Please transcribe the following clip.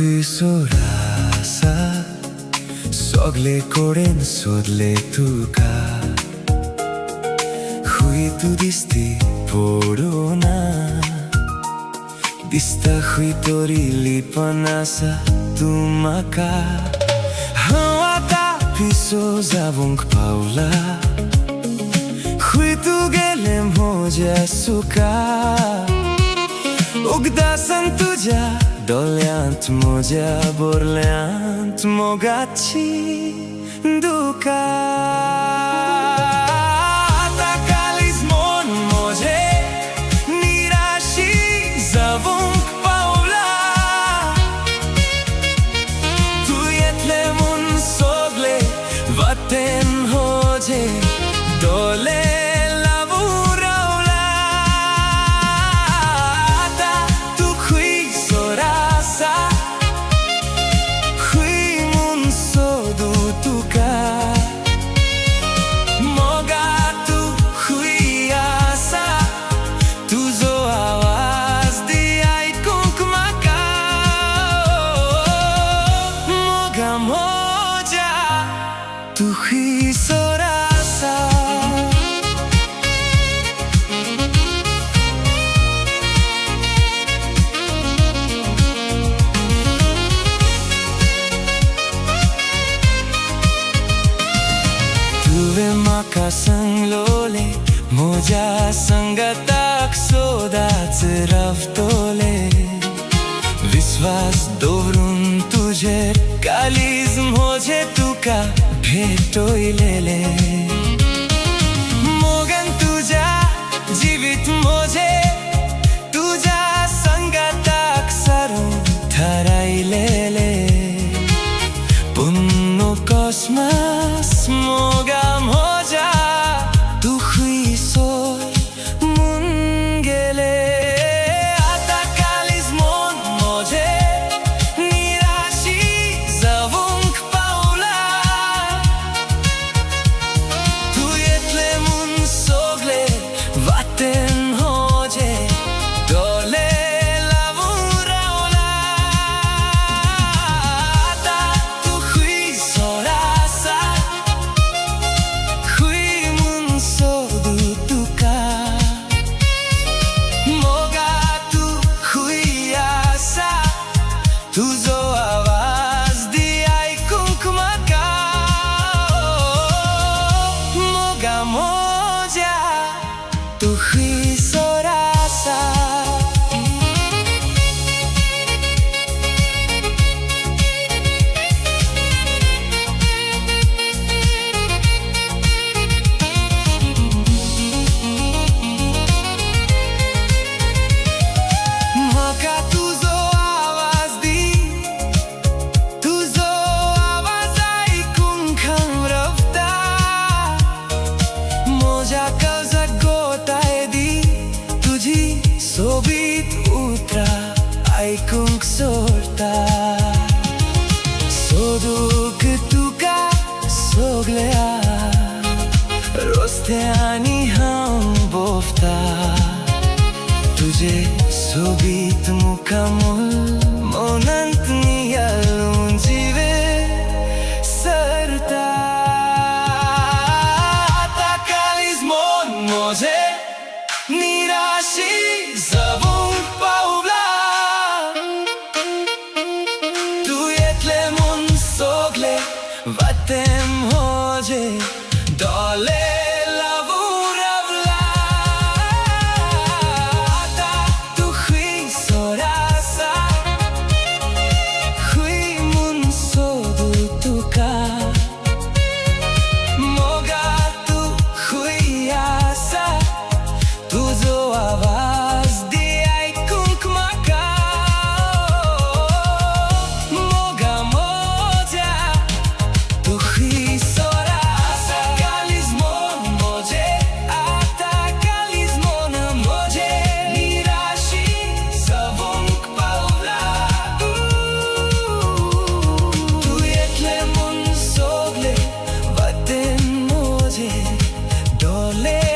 खुई सोरासा सगले कोडेन सोदले तुका खुई तू दिस्ती पोडोना दिसता खुई तोरी lipanasa tu maka hawata piso zawong paula खुई तू गेले मोजा सुका Ugdasan tuja doleant moja borleant mogaci duka Atacalismon moje nirashi zavung paula Tu yetlemun sogle vaten hoje dole Tu hi sorasa Tuve makasang lole moja sangatak sodac raftole Viswas dovrun tujer kalizm hoje tuka भेटोइलेले मोगन तुझा जीवित मोजे तुझा संगताक सरू ठराइलेले पुन्नो कस्मास मोगा मोजा तू खुई सोर मुंगेले Atacalismon मोजे Tuzo आवाज दियाई कुंकुमका मोगा मोजा तू खुई सोरासा मोगा तुझो Sobit utra ai kung sorta Soduk tuka soglea Roste ani ham bofta Tuje sobit mukamul monant niyalun jive sarta Atacalismon moje nirashi zavung paula Tu yetlemun sogle vatem hoje dole lavuravla Ata tu hui sorasa hui mun sodu tuka moga tu hui asa Tuzo आवाज दियाई कुंकुमका मोगा मोजा तू खुई सोरासा Atacalismon मोजे Atacalismon मोजे निराशी zavung paula Tu yetlemun sogle vaten moje dole